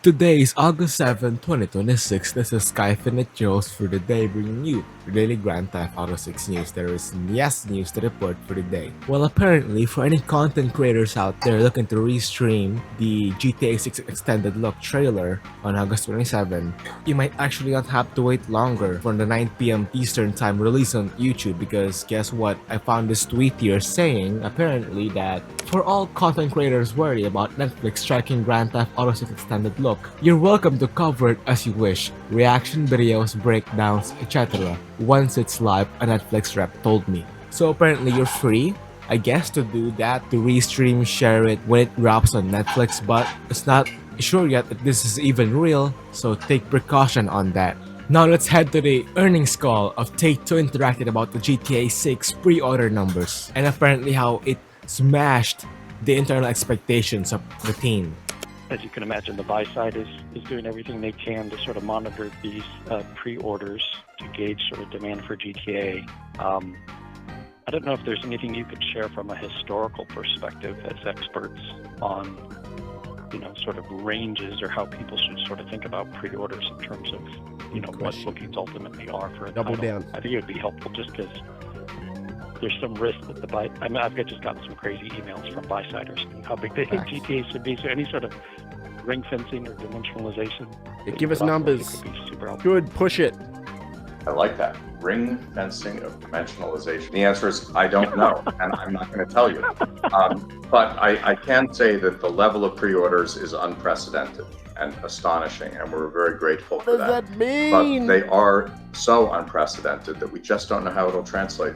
Today is August 7, 2026. This is Sky Finite Joes for the day, bringing you the daily Grand Theft Auto 6 news. There is yes news to report for the day. Well, apparently, for any content creators out there looking to restream the GTA 6 extended look trailer on August 27, you might actually not have to wait longer for the 9 p.m. Eastern Time release on YouTube, because guess what? I found this tweet here saying apparently that for all content creators worried about Netflix striking Grand Theft Auto 6 extended look, you're welcome to cover it as you wish. Reaction videos, breakdowns, etc. once it's live, a Netflix rep told me. So apparently you're free, I guess, to do that, to restream, share it when it drops on Netflix, but it's not sure yet if this is even real, so take precaution on that. Now let's head to the earnings call of Take-Two Interactive about the GTA 6 pre-order numbers, and apparently how it smashed the internal expectations of the team. As you can imagine, the buy side is doing everything they can to sort of monitor these pre-orders to gauge sort of demand for GTA. I don't know if there's anything you could share from a historical perspective as experts on, sort of ranges or how people should sort of think about pre-orders in terms of, what bookings ultimately are for a Double title. down. I think it would be helpful just because there's some risk that the buy. I mean, I've just gotten some crazy emails from buy-siders and how big they think GTA should be. So any sort of ring fencing or dimensionalization. Give us numbers. Could be super helpful. Good, push it. I like that. Ring fencing of dimensionalization. The answer is I don't know, and I'm not going to tell you. But I can say that the level of pre-orders is unprecedented and astonishing, and we're very grateful for What does that But mean? they are so unprecedented that we just don't know how it'll translate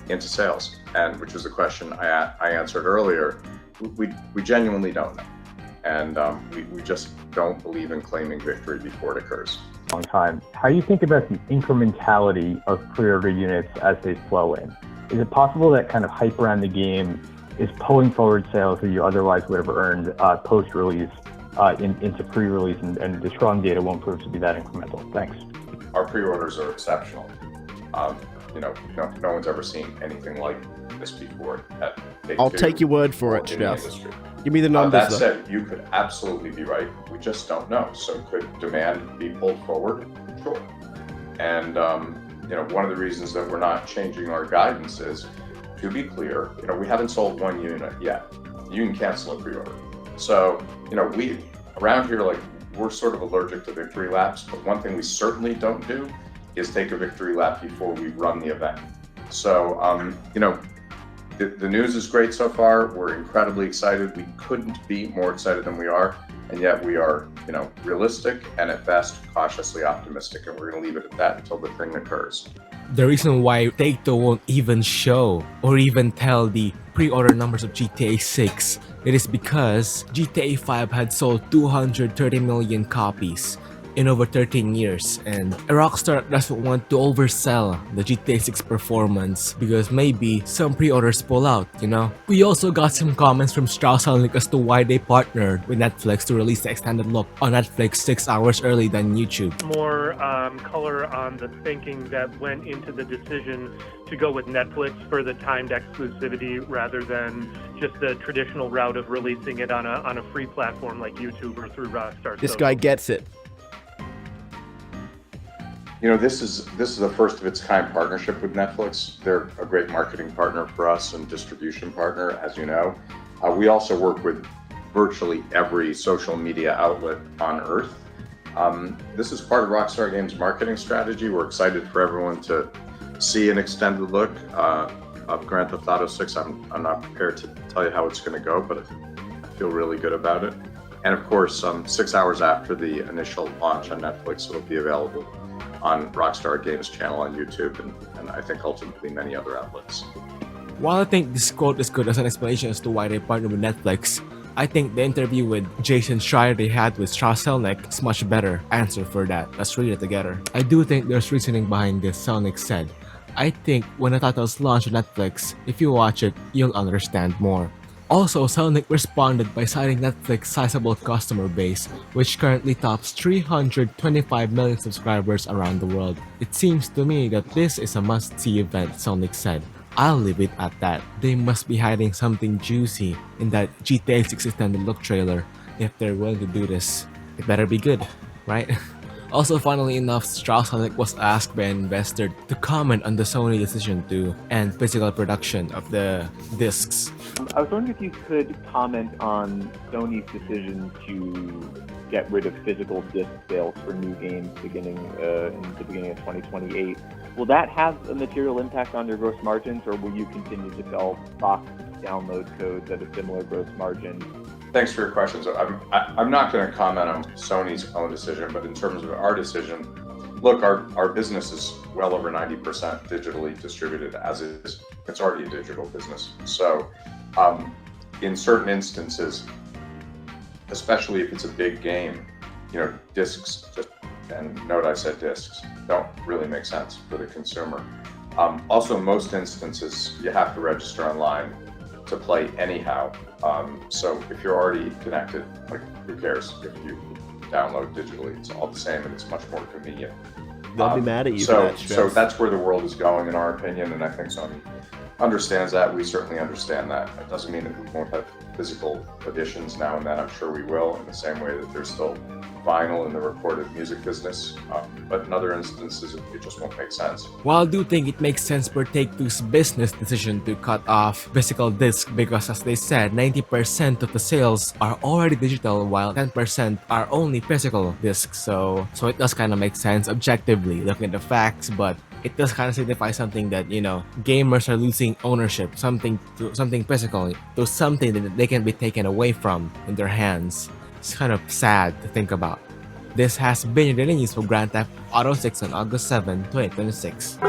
into sales. And which was the question I answered earlier. We genuinely don't know, and we just don't believe in claiming victory before it occurs. Long time. How do you think about the incrementality of pre-order units as they flow in? Is it possible that kind of hype around the game is pulling forward sales that you otherwise would have earned post-release into pre-release, and the strong data won't prove to be that incremental? Thanks. Our pre-orders are exceptional. No one's ever seen anything like this before. I'll take your word for it, Strauss. Give me the numbers, That though. said, you could absolutely be right. We just don't know. So could demand be pulled forward? Sure. And one of the reasons that we're not changing our guidance is, to be clear, we haven't sold one unit yet. You can cancel a pre-order. So we around here, we're sort of allergic to victory laps. But one thing we certainly don't do is take a victory lap before we run the event. So the news is great so far. We're incredibly excited. We couldn't be more excited than we are, and yet we are, realistic and at best cautiously optimistic. And we're going to leave it at that until the thing occurs. The reason why Take-Two won't even show or even tell the pre-order numbers of GTA 6, it is because GTA 5 had sold 230 million copies in over 13 years, and Rockstar doesn't want to oversell the GTA 6 performance because maybe some pre-orders pull out, We also got some comments from Strauss as to why they partnered with Netflix to release the extended look on Netflix 6 hours early than YouTube. More color on the thinking that went into the decision to go with Netflix for the timed exclusivity rather than just the traditional route of releasing it on a free platform like YouTube or through Rockstar. This guy gets it. This is a first of its kind partnership with Netflix. They're a great marketing partner for us and distribution partner, as you know. We also work with virtually every social media outlet on Earth. This is part of Rockstar Games' marketing strategy. We're excited for everyone to see an extended look of Grand Theft Auto 6. I'm not prepared to tell you how it's going to go, but I feel really good about it. And of course, 6 hours after the initial launch on Netflix, it'll be available on Rockstar Games channel on YouTube and I think ultimately many other outlets. While I think this quote is good as an explanation as to why they partnered with Netflix, I think the interview with Jason Schreier they had with Strauss Zelnick is much better answer for that. Let's read it together. I do think there's reasoning behind this, Zelnick said. I think when the title's launched on Netflix, if you watch it, you'll understand more. Also, Zelnick responded by citing Netflix's sizable customer base, which currently tops 325 million subscribers around the world. It seems to me that this is a must-see event, Zelnick said. I'll leave it at that. They must be hiding something juicy in that GTA 6 extended look trailer if they're willing to do this, it better be good, right? Also, funnily enough, Strauss was asked by an investor to comment on the Sony decision to end physical production of the discs. I was wondering if you could comment on Sony's decision to get rid of physical disc sales for new games beginning in the beginning of 2028. Will that have a material impact on your gross margins, or will you continue to sell box download codes at a similar gross margin? Thanks for your questions. I'm not going to comment on Sony's own decision, but in terms of our decision, look, our business is well over 90% digitally distributed as is. It's already a digital business. So in certain instances, especially if it's a big game, discs, and note I said discs, don't really make sense for the consumer. Also, most instances, you have to register online to play anyhow. So if you're already connected, like, who cares if you download digitally? It's all the same, and it's much more convenient. They'll be mad at you for So that, Strauss. that's where the world is going, in our opinion, and I think Sony understands that. We certainly understand that. It doesn't mean that we won't have physical editions now and then. I'm sure we will, in the same way that there's still vinyl in the recorded music business, but in other instances it just won't make sense. While I do think it makes sense for Take-Two's business decision to cut off physical discs, because as they said, 90% of the sales are already digital while 10% are only physical discs, so it does kind of make sense objectively looking at the facts, but it does kind of signify something that, gamers are losing ownership, something physical, to something that they can be taken away from in their hands. It's kind of sad to think about. This has been your daily news for Grand Theft Auto 6 on August 7, 2026.